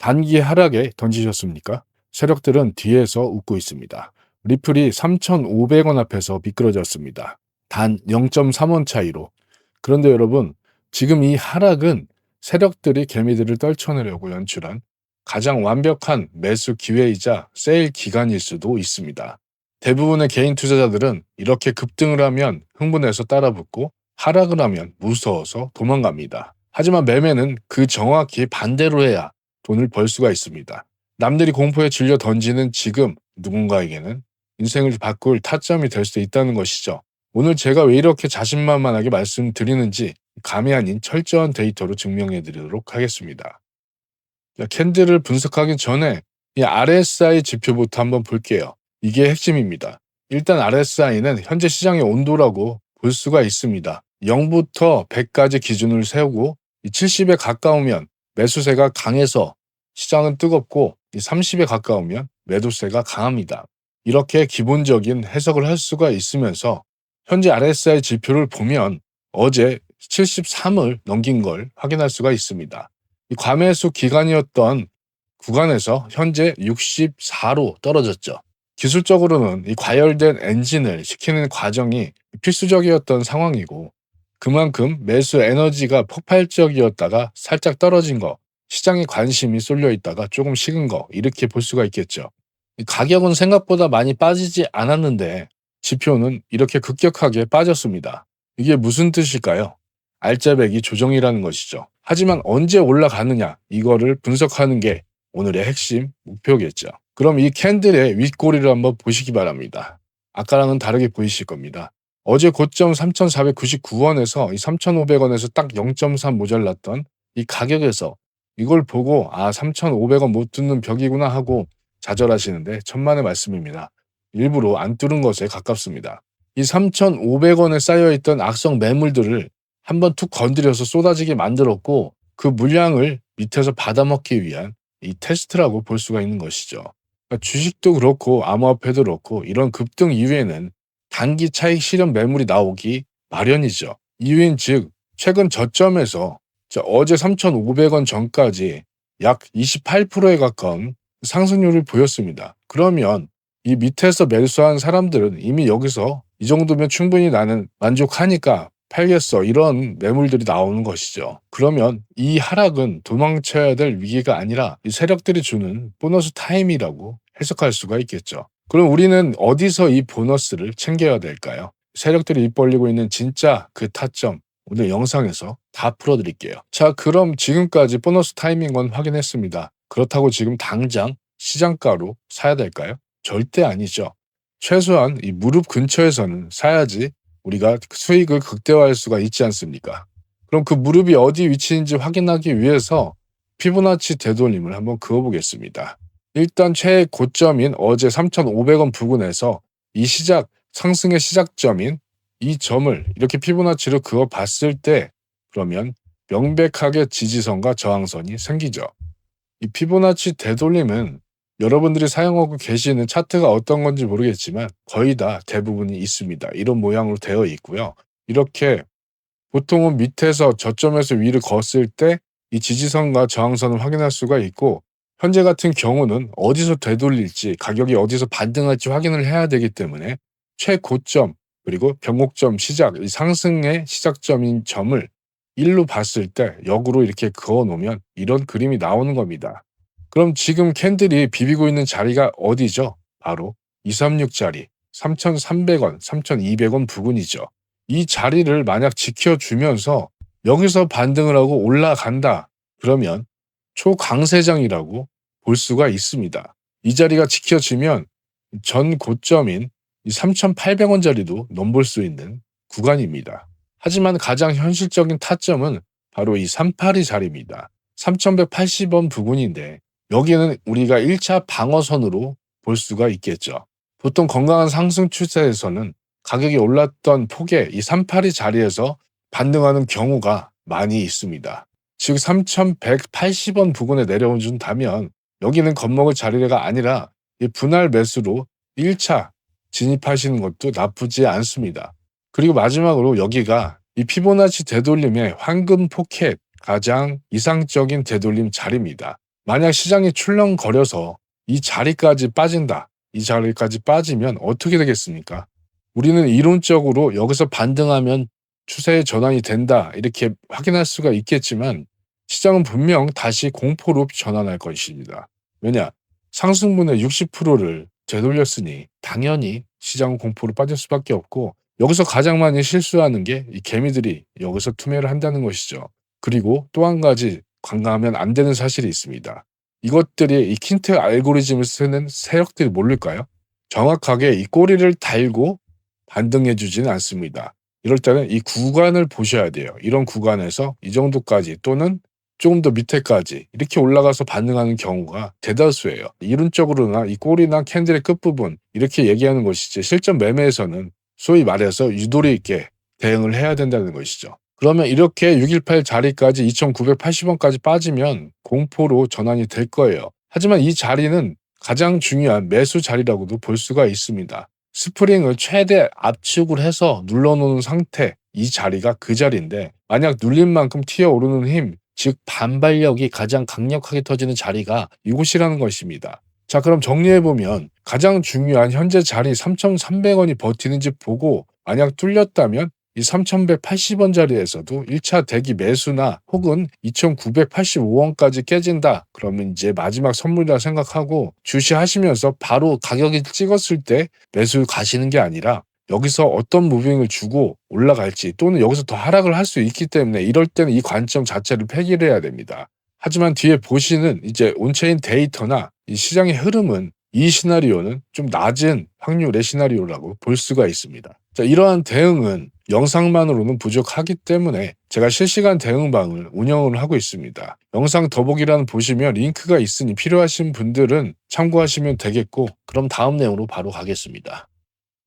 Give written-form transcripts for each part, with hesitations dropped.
단기 하락에 던지셨습니까? 세력들은 뒤에서 웃고 있습니다. 리플이 3,500원 앞에서 미끄러졌습니다. 단 0.3원 차이로. 그런데 여러분, 지금 이 하락은 세력들이 개미들을 떨쳐내려고 연출한 가장 완벽한 매수 기회이자 세일 기간일 수도 있습니다. 대부분의 개인 투자자들은 이렇게 급등을 하면 흥분해서 따라붙고 하락을 하면 무서워서 도망갑니다. 하지만 매매는 그 정확히 반대로 해야 돈을 벌 수가 있습니다. 남들이 공포에 질려 던지는 지금 누군가에게는 인생을 바꿀 타점이 될 수 있다는 것이죠. 오늘 제가 왜 이렇게 자신만만하게 말씀드리는지 감이 아닌 철저한 데이터로 증명해 드리도록 하겠습니다. 자, 캔들을 분석하기 전에 이 RSI 지표부터 한번 볼게요. 이게 핵심입니다. 일단 RSI는 현재 시장의 온도라고 볼 수가 있습니다. 0부터 100까지 기준을 세우고 70에 가까우면 매수세가 강해서 시장은 뜨겁고 30에 가까우면 매도세가 강합니다. 이렇게 기본적인 해석을 할 수가 있으면서 현재 RSI 지표를 보면 어제 73을 넘긴 걸 확인할 수가 있습니다. 이 과매수 기간이었던 구간에서 현재 64로 떨어졌죠. 기술적으로는 이 과열된 엔진을 식히는 과정이 필수적이었던 상황이고 그만큼 매수 에너지가 폭발적이었다가 살짝 떨어진 거, 시장의 관심이 쏠려 있다가 조금 식은 거 이렇게 볼 수가 있겠죠. 이 가격은 생각보다 많이 빠지지 않았는데 지표는 이렇게 급격하게 빠졌습니다. 이게 무슨 뜻일까요? 알짜배기 조정이라는 것이죠. 하지만 언제 올라가느냐 이거를 분석하는 게 오늘의 핵심 목표겠죠. 그럼 이 캔들의 윗꼬리를 한번 보시기 바랍니다. 아까랑은 다르게 보이실 겁니다. 어제 고점 3,499원에서 이 3,500원에서 딱 0.3 모자랐던 이 가격에서 이걸 보고 3,500원 못 뚫는 벽이구나 하고 좌절하시는데 천만의 말씀입니다. 일부러 안 뚫은 것에 가깝습니다. 이 3,500원에 쌓여있던 악성 매물들을 한번 툭 건드려서 쏟아지게 만들었고 그 물량을 밑에서 받아먹기 위한 이 테스트라고 볼 수가 있는 것이죠. 그러니까 주식도 그렇고 암호화폐도 그렇고 이런 급등 이후에는 단기 차익 실현 매물이 나오기 마련이죠. 이유인 즉 최근 저점에서 어제 3,500원 전까지 약 28%에 가까운 상승률을 보였습니다. 그러면 이 밑에서 매수한 사람들은 이미 여기서 이 정도면 충분히 나는 만족하니까 팔겠어 이런 매물들이 나오는 것이죠. 그러면 이 하락은 도망쳐야 될 위기가 아니라 이 세력들이 주는 보너스 타임이라고 해석할 수가 있겠죠. 그럼 우리는 어디서 이 보너스를 챙겨야 될까요? 세력들이 입 벌리고 있는 진짜 그 타점 오늘 영상에서 다 풀어드릴게요. 자, 그럼 지금까지 보너스 타이밍 건 확인했습니다. 그렇다고 지금 당장 시장가로 사야 될까요? 절대 아니죠. 최소한 이 무릎 근처에서는 사야지 우리가 수익을 극대화할 수가 있지 않습니까? 그럼 그 무릎이 어디 위치인지 확인하기 위해서 피보나치 되돌림을 한번 그어보겠습니다. 일단 최고점인 어제 3,500원 부근에서 이 상승의 시작점인 이 점을 이렇게 피보나치로 그어봤을 때 그러면 명백하게 지지선과 저항선이 생기죠. 이 피보나치 되돌림은 여러분들이 사용하고 계시는 차트가 어떤 건지 모르겠지만 거의 다 대부분이 있습니다. 이런 모양으로 되어 있고요. 이렇게 보통은 밑에서 저점에서 위를 걷을 때 이 지지선과 저항선을 확인할 수가 있고 현재 같은 경우는 어디서 되돌릴지 가격이 어디서 반등할지 확인을 해야 되기 때문에 최고점 그리고 변곡점 시작, 이 상승의 시작점인 점을 일로 봤을 때 역으로 이렇게 그어 놓으면 이런 그림이 나오는 겁니다. 그럼 지금 캔들이 비비고 있는 자리가 어디죠? 바로 236 자리, 3,300원, 3,200원 부근이죠. 이 자리를 만약 지켜주면서 여기서 반등을 하고 올라간다. 그러면 초강세장이라고 볼 수가 있습니다. 이 자리가 지켜지면 전 고점인 3,800원 자리도 넘볼 수 있는 구간입니다. 하지만 가장 현실적인 타점은 바로 이 382 자리입니다. 3,180원 부근인데 여기는 우리가 1차 방어선으로 볼 수가 있겠죠. 보통 건강한 상승 추세에서는 가격이 올랐던 폭에 이 382 자리에서 반등하는 경우가 많이 있습니다. 즉 3,180원 부근에 내려온다면 여기는 겁먹을 자리가 아니라 이 분할 매수로 1차 진입하시는 것도 나쁘지 않습니다. 그리고 마지막으로 여기가 이 피보나치 되돌림의 황금 포켓 가장 이상적인 되돌림 자리입니다. 만약 시장이 출렁거려서 이 자리까지 빠진다. 이 자리까지 빠지면 어떻게 되겠습니까? 우리는 이론적으로 여기서 반등하면 추세의 전환이 된다. 이렇게 확인할 수가 있겠지만 시장은 분명 다시 공포로 전환할 것입니다. 왜냐? 상승분의 60%를 되돌렸으니 당연히 시장은 공포로 빠질 수밖에 없고 여기서 가장 많이 실수하는 게 이 개미들이 여기서 투매를 한다는 것이죠. 그리고 또 한 가지 관광하면 안 되는 사실이 있습니다. 이것들이 이 킨트 알고리즘을 쓰는 세력들이 모를까요? 정확하게 이 꼬리를 달고 반등해 주지는 않습니다. 이럴 때는 이 구간을 보셔야 돼요. 이런 구간에서 이 정도까지 또는 조금 더 밑에까지 이렇게 올라가서 반등하는 경우가 대다수예요. 이론적으로나 이 꼬리나 캔들의 끝부분 이렇게 얘기하는 것이지 실전 매매에서는 소위 말해서 유도리 있게 대응을 해야 된다는 것이죠. 그러면 이렇게 618 자리까지 2,980원까지 빠지면 공포로 전환이 될 거예요. 하지만 이 자리는 가장 중요한 매수 자리라고도 볼 수가 있습니다. 스프링을 최대 압축을 해서 눌러놓은 상태, 이 자리가 그 자리인데 만약 눌린 만큼 튀어오르는 힘, 즉 반발력이 가장 강력하게 터지는 자리가 이곳이라는 것입니다. 자, 그럼 정리해보면 가장 중요한 현재 자리 3,300원이 버티는지 보고 만약 뚫렸다면 이 3,180원 자리에서도 1차 대기 매수나 혹은 2,985원까지 깨진다. 그러면 이제 마지막 선물이라 생각하고 주시하시면서 바로 가격이 찍었을 때 매수 가시는 게 아니라 여기서 어떤 무빙을 주고 올라갈지 또는 여기서 더 하락을 할 수 있기 때문에 이럴 때는 이 관점 자체를 폐기를 해야 됩니다. 하지만 뒤에 보시는 이제 온체인 데이터나 이 시장의 흐름은 이 시나리오는 좀 낮은 확률의 시나리오라고 볼 수가 있습니다. 자, 이러한 대응은 영상만으로는 부족하기 때문에 제가 실시간 대응방을 운영을 하고 있습니다. 영상 더보기란 보시면 링크가 있으니 필요하신 분들은 참고하시면 되겠고 그럼 다음 내용으로 바로 가겠습니다.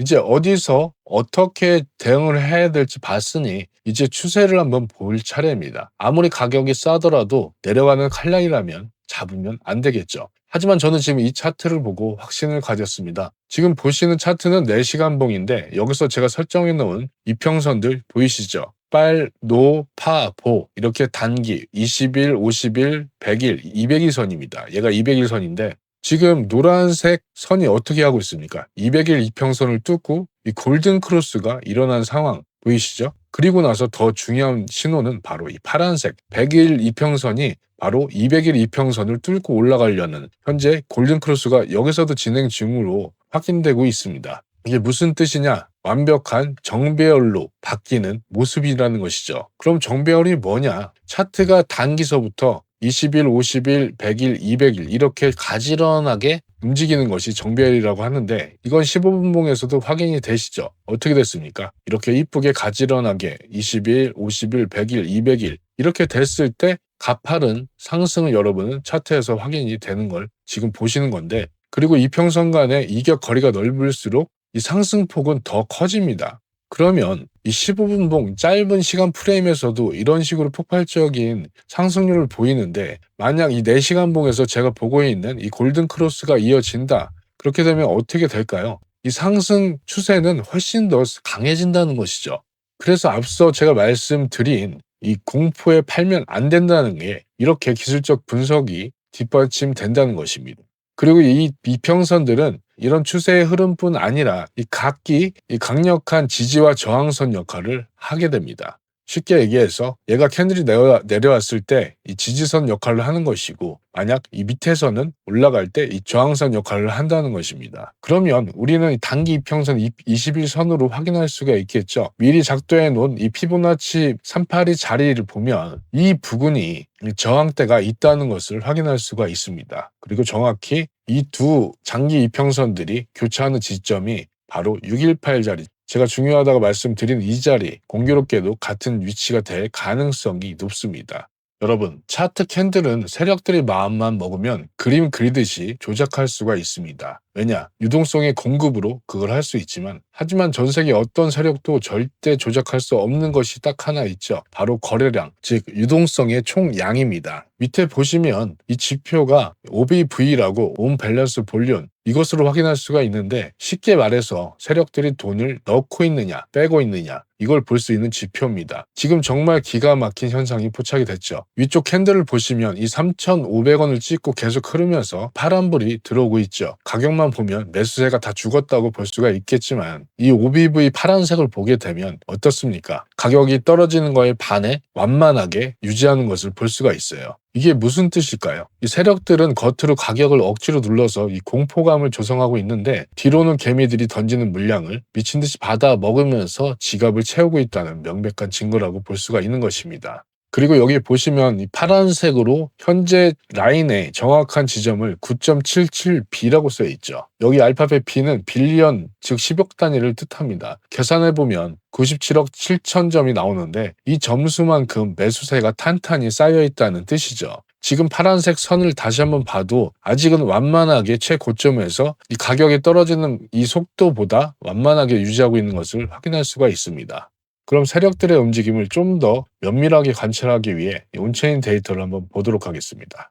이제 어디서 어떻게 대응을 해야 될지 봤으니 이제 추세를 한번 볼 차례입니다. 아무리 가격이 싸더라도 내려가는 칼날이라면 잡으면 안 되겠죠. 하지만 저는 지금 이 차트를 보고 확신을 가졌습니다. 지금 보시는 차트는 4시간 봉인데 여기서 제가 설정해 놓은 이평선들 보이시죠? 빨, 노, 파, 보 이렇게 단기 20일, 50일, 100일, 200일 선입니다. 얘가 200일 선인데 지금 노란색 선이 어떻게 하고 있습니까? 200일 이평선을 뚫고 이 골든 크로스가 일어난 상황 보이시죠? 그리고 나서 더 중요한 신호는 바로 이 파란색 100일 이평선이 바로 200일 이평선을 뚫고 올라가려는 현재 골든 크로스가 여기서도 진행 중으로 확인되고 있습니다. 이게 무슨 뜻이냐? 완벽한 정배열로 바뀌는 모습이라는 것이죠. 그럼 정배열이 뭐냐? 차트가 단기서부터 20일, 50일, 100일, 200일 이렇게 가지런하게 움직이는 것이 정배열이라고 하는데 이건 15분 봉에서도 확인이 되시죠? 어떻게 됐습니까? 이렇게 이쁘게 가지런하게 20일, 50일, 100일, 200일 이렇게 됐을 때 가파른 상승을 여러분은 차트에서 확인이 되는 걸 지금 보시는 건데 그리고 이평선 간의 이격 거리가 넓을수록 이 상승폭은 더 커집니다. 그러면 이 15분 봉 짧은 시간 프레임에서도 이런 식으로 폭발적인 상승률을 보이는데 만약 이 4시간 봉에서 제가 보고 있는 이 골든 크로스가 이어진다. 그렇게 되면 어떻게 될까요? 이 상승 추세는 훨씬 더 강해진다는 것이죠. 그래서 앞서 제가 말씀드린 이 공포에 팔면 안 된다는 게 이렇게 기술적 분석이 뒷받침된다는 것입니다. 그리고 이 이평선들은 이런 추세의 흐름뿐 아니라 이 각기 이 강력한 지지와 저항선 역할을 하게 됩니다. 쉽게 얘기해서 얘가 캔들이 내려왔을 때 이 지지선 역할을 하는 것이고 만약 이 밑에서는 올라갈 때 이 저항선 역할을 한다는 것입니다. 그러면 우리는 단기 이평선 21선으로 확인할 수가 있겠죠. 미리 작도해 놓은 이 피보나치 382 자리를 보면 이 부근이 저항대가 있다는 것을 확인할 수가 있습니다. 그리고 정확히 이 두 장기 이평선들이 교차하는 지점이 바로 618 자리. 제가 중요하다고 말씀드린 이 자리, 공교롭게도 같은 위치가 될 가능성이 높습니다. 여러분, 차트 캔들은 세력들이 마음만 먹으면 그림 그리듯이 조작할 수가 있습니다. 왜냐? 유동성의 공급으로 그걸 할 수 있지만 하지만 전 세계 어떤 세력도 절대 조작할 수 없는 것이 딱 하나 있죠. 바로 거래량, 즉 유동성의 총량입니다. 밑에 보시면 이 지표가 OBV라고 온 밸런스 볼륨 이것으로 확인할 수가 있는데 쉽게 말해서 세력들이 돈을 넣고 있느냐 빼고 있느냐 이걸 볼 수 있는 지표입니다. 지금 정말 기가 막힌 현상이 포착이 됐죠. 위쪽 캔들을 보시면 이 3,500원을 찍고 계속 흐르면서 파란불이 들어오고 있죠. 가격만 보면 매수세가 다 죽었다고 볼 수가 있겠지만 이 OBV 파란색을 보게 되면 어떻습니까? 가격이 떨어지는 거에 반해 완만하게 유지하는 것을 볼 수가 있어요. 이게 무슨 뜻일까요? 이 세력들은 겉으로 가격을 억지로 눌러서 이 공포감을 조성하고 있는데 뒤로는 개미들이 던지는 물량을 미친 듯이 받아 먹으면서 지갑을 채우고 있다는 명백한 증거라고 볼 수가 있는 것입니다. 그리고 여기 보시면 이 파란색으로 현재 라인의 정확한 지점을 9.77B라고 써 있죠. 여기 알파벳 B는 빌리언, 즉 10억 단위를 뜻합니다. 계산해보면 97억 7천 점이 나오는데 이 점수만큼 매수세가 탄탄히 쌓여 있다는 뜻이죠. 지금 파란색 선을 다시 한번 봐도 아직은 완만하게 최고점에서 이 가격이 떨어지는 이 속도보다 완만하게 유지하고 있는 것을 확인할 수가 있습니다. 그럼 세력들의 움직임을 좀 더 면밀하게 관찰하기 위해 온체인 데이터를 한번 보도록 하겠습니다.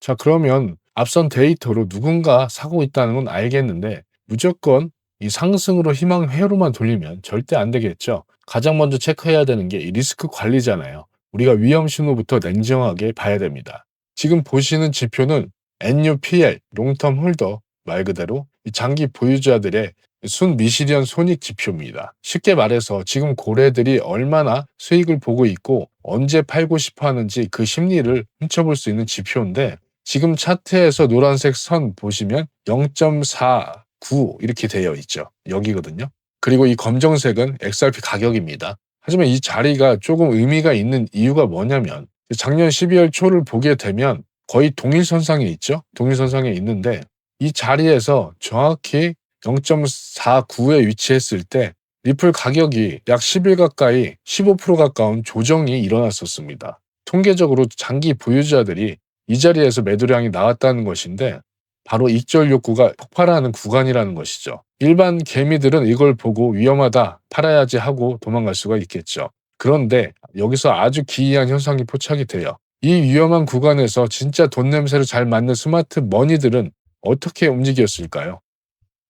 자, 그러면 앞선 데이터로 누군가 사고 있다는 건 알겠는데 무조건 이 상승으로 희망 회로만 돌리면 절대 안 되겠죠. 가장 먼저 체크해야 되는 게 이 리스크 관리잖아요. 우리가 위험 신호부터 냉정하게 봐야 됩니다. 지금 보시는 지표는 NUPL, 롱텀 홀더, 말 그대로 이 장기 보유자들의 순미실현 손익 지표입니다. 쉽게 말해서 지금 고래들이 얼마나 수익을 보고 있고 언제 팔고 싶어 하는지 그 심리를 훔쳐볼 수 있는 지표인데 지금 차트에서 노란색 선 보시면 0.49 이렇게 되어 있죠. 여기거든요. 그리고 이 검정색은 XRP 가격입니다. 하지만 이 자리가 조금 의미가 있는 이유가 뭐냐면 작년 12월 초를 보게 되면 거의 동일선상에 있죠. 동일선상에 있는데 이 자리에서 정확히 0.49에 위치했을 때 리플 가격이 약 10일 가까이 15% 가까운 조정이 일어났었습니다. 통계적으로 장기 보유자들이 이 자리에서 매도량이 나왔다는 것인데 바로 익절 욕구가 폭발하는 구간이라는 것이죠. 일반 개미들은 이걸 보고 위험하다, 팔아야지 하고 도망갈 수가 있겠죠. 그런데 여기서 아주 기이한 현상이 포착이 돼요. 이 위험한 구간에서 진짜 돈 냄새를 잘 맡는 스마트 머니들은 어떻게 움직였을까요?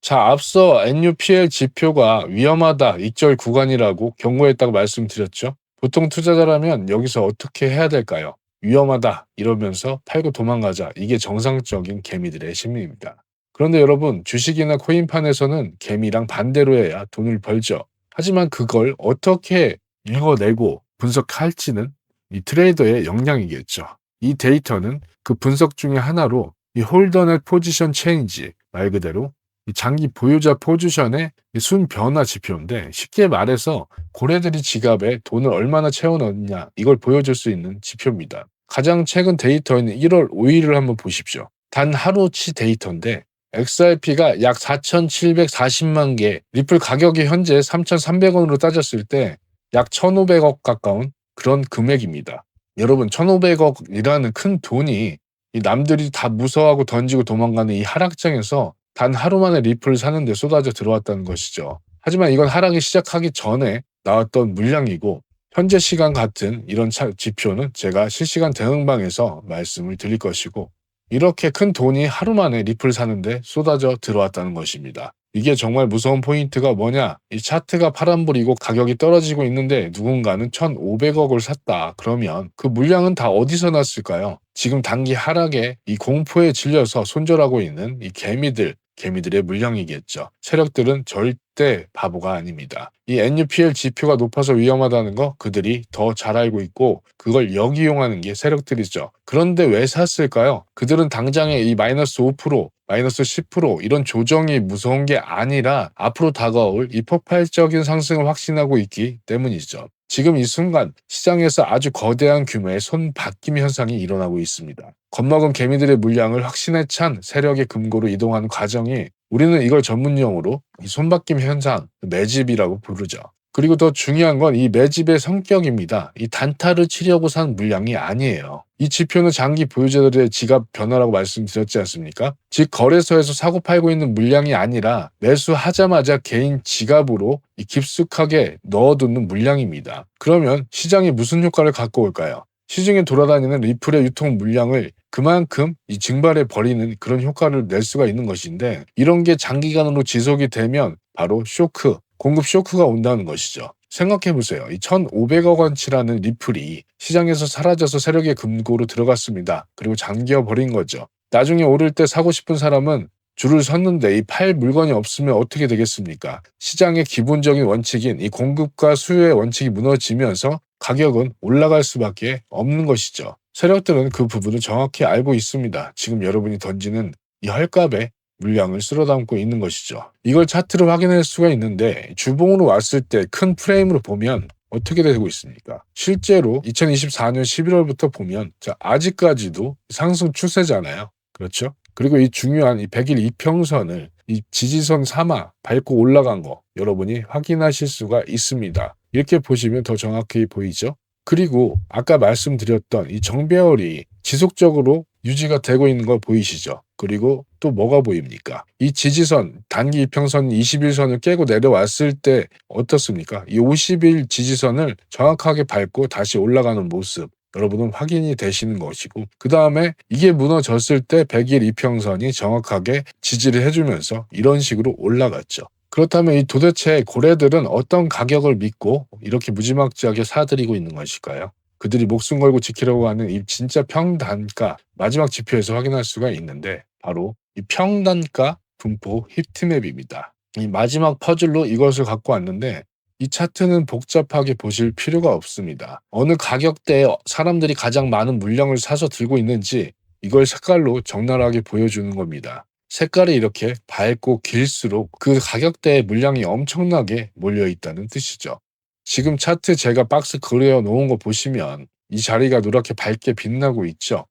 자, 앞서 NUPL 지표가 위험하다, 익절 구간이라고 경고했다고 말씀드렸죠. 보통 투자자라면 여기서 어떻게 해야 될까요? 위험하다 이러면서 팔고 도망가자. 이게 정상적인 개미들의 심리입니다. 그런데 여러분, 주식이나 코인판에서는 개미랑 반대로 해야 돈을 벌죠. 하지만 그걸 어떻게 읽어내고 분석할지는 이 트레이더의 역량이겠죠. 이 데이터는 그 분석 중에 하나로 이 홀더넷 포지션 체인지, 말 그대로 이 장기 보유자 포지션의 순 변화 지표인데 쉽게 말해서 고래들이 지갑에 돈을 얼마나 채워넣느냐 이걸 보여줄 수 있는 지표입니다. 가장 최근 데이터인 1월 5일을 한번 보십시오. 단 하루치 데이터인데 XRP가 약 4,740만 개, 리플 가격이 현재 3,300원으로 따졌을 때 약 1,500억 가까운 그런 금액입니다. 여러분 1,500억이라는 큰 돈이 이 남들이 다 무서워하고 던지고 도망가는 이 하락장에서 단 하루 만에 리플을 사는데 쏟아져 들어왔다는 것이죠. 하지만 이건 하락이 시작하기 전에 나왔던 물량이고 현재 시간 같은 이런 지표는 제가 실시간 대응방에서 말씀을 드릴 것이고 이렇게 큰 돈이 하루 만에 리플을 사는데 쏟아져 들어왔다는 것입니다. 이게 정말 무서운 포인트가 뭐냐? 이 차트가 파란불이고 가격이 떨어지고 있는데 누군가는 1,500억을 샀다. 그러면 그 물량은 다 어디서 났을까요? 지금 단기 하락에 이 공포에 질려서 손절하고 있는 이 개미들의 물량이겠죠. 세력들은 절대 바보가 아닙니다. 이 NUPL 지표가 높아서 위험하다는 거 그들이 더 잘 알고 있고 그걸 역이용하는 게 세력들이죠. 그런데 왜 샀을까요? 그들은 당장에 이 마이너스 5%, 마이너스 10% 이런 조정이 무서운 게 아니라 앞으로 다가올 이 폭발적인 상승을 확신하고 있기 때문이죠. 지금 이 순간 시장에서 아주 거대한 규모의 손바뀜 현상이 일어나고 있습니다. 겁먹은 개미들의 물량을 확신에 찬 세력의 금고로 이동하는 과정이 우리는 이걸 전문용어로 이 손바뀜 현상, 매집이라고 부르죠. 그리고 더 중요한 건 이 매집의 성격입니다. 이 단타를 치려고 산 물량이 아니에요. 이 지표는 장기 보유자들의 지갑 변화라고 말씀드렸지 않습니까? 즉 거래소에서 사고 팔고 있는 물량이 아니라 매수하자마자 개인 지갑으로 깊숙하게 넣어두는 물량입니다. 그러면 시장이 무슨 효과를 갖고 올까요? 시중에 돌아다니는 리플의 유통 물량을 그만큼 이 증발해 버리는 그런 효과를 낼 수가 있는 것인데 이런 게 장기간으로 지속이 되면 바로 쇼크, 공급 쇼크가 온다는 것이죠. 생각해보세요. 이 1,500억 원치라는 리플이 시장에서 사라져서 세력의 금고로 들어갔습니다. 그리고 잠겨버린 거죠. 나중에 오를 때 사고 싶은 사람은 줄을 섰는데 이 팔 물건이 없으면 어떻게 되겠습니까? 시장의 기본적인 원칙인 이 공급과 수요의 원칙이 무너지면서 가격은 올라갈 수밖에 없는 것이죠. 세력들은 그 부분을 정확히 알고 있습니다. 지금 여러분이 던지는 이 헐값에 물량을 쓸어 담고 있는 것이죠. 이걸 차트로 확인할 수가 있는데 주봉으로 왔을 때 큰 프레임으로 보면 어떻게 되고 있습니까? 실제로 2024년 11월부터 보면 아직까지도 상승 추세잖아요. 그렇죠? 그리고 이 중요한 이 100일 이평선을 이 지지선 삼아 밟고 올라간 거 여러분이 확인하실 수가 있습니다. 이렇게 보시면 더 정확히 보이죠? 그리고 아까 말씀드렸던 이 정배열이 지속적으로 유지가 되고 있는 거 보이시죠? 그리고 또 뭐가 보입니까? 이 지지선, 단기 이평선 21선을 깨고 내려왔을 때 어떻습니까? 이 50일 지지선을 정확하게 밟고 다시 올라가는 모습. 여러분은 확인이 되시는 것이고 그 다음에 이게 무너졌을 때 100일 이평선이 정확하게 지지를 해주면서 이런 식으로 올라갔죠. 그렇다면 이 도대체 고래들은 어떤 가격을 믿고 이렇게 무지막지하게 사들이고 있는 것일까요? 그들이 목숨 걸고 지키려고 하는 이 진짜 평단가 마지막 지표에서 확인할 수가 있는데 바로 이 평단가 분포 히트맵입니다. 이 마지막 퍼즐로 이것을 갖고 왔는데 이 차트는 복잡하게 보실 필요가 없습니다. 어느 가격대에 사람들이 가장 많은 물량을 사서 들고 있는지 이걸 색깔로 적나라하게 보여주는 겁니다. 색깔이 이렇게 밝고 길수록 그 가격대의 물량이 엄청나게 몰려있다는 뜻이죠. 지금 차트 제가 박스 그려 놓은 거 보시면 이 자리가 노랗게 밝게 빛나고 있죠.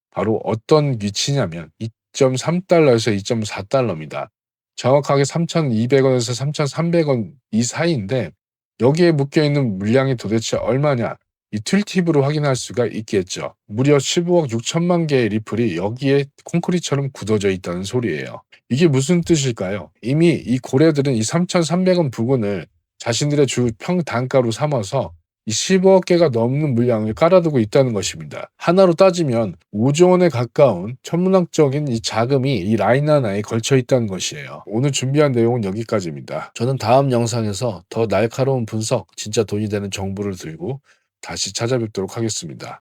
바로 어떤 위치냐면 2.3달러에서 2.4달러입니다. 정확하게 3,200원에서 3,300원 이 사이인데 여기에 묶여있는 물량이 도대체 얼마냐? 이 툴팁으로 확인할 수가 있겠죠. 무려 15억 6천만 개의 리플이 여기에 콘크리트처럼 굳어져 있다는 소리예요. 이게 무슨 뜻일까요? 이미 이 고래들은 이 3,300원 부근을 자신들의 주 평단가로 삼아서 이 15억 개가 넘는 물량을 깔아두고 있다는 것입니다. 하나로 따지면 5조 원에 가까운 천문학적인 이 자금이 이 라인 하나에 걸쳐 있다는 것이에요. 오늘 준비한 내용은 여기까지입니다. 저는 다음 영상에서 더 날카로운 분석, 진짜 돈이 되는 정보를 들고 다시 찾아뵙도록 하겠습니다.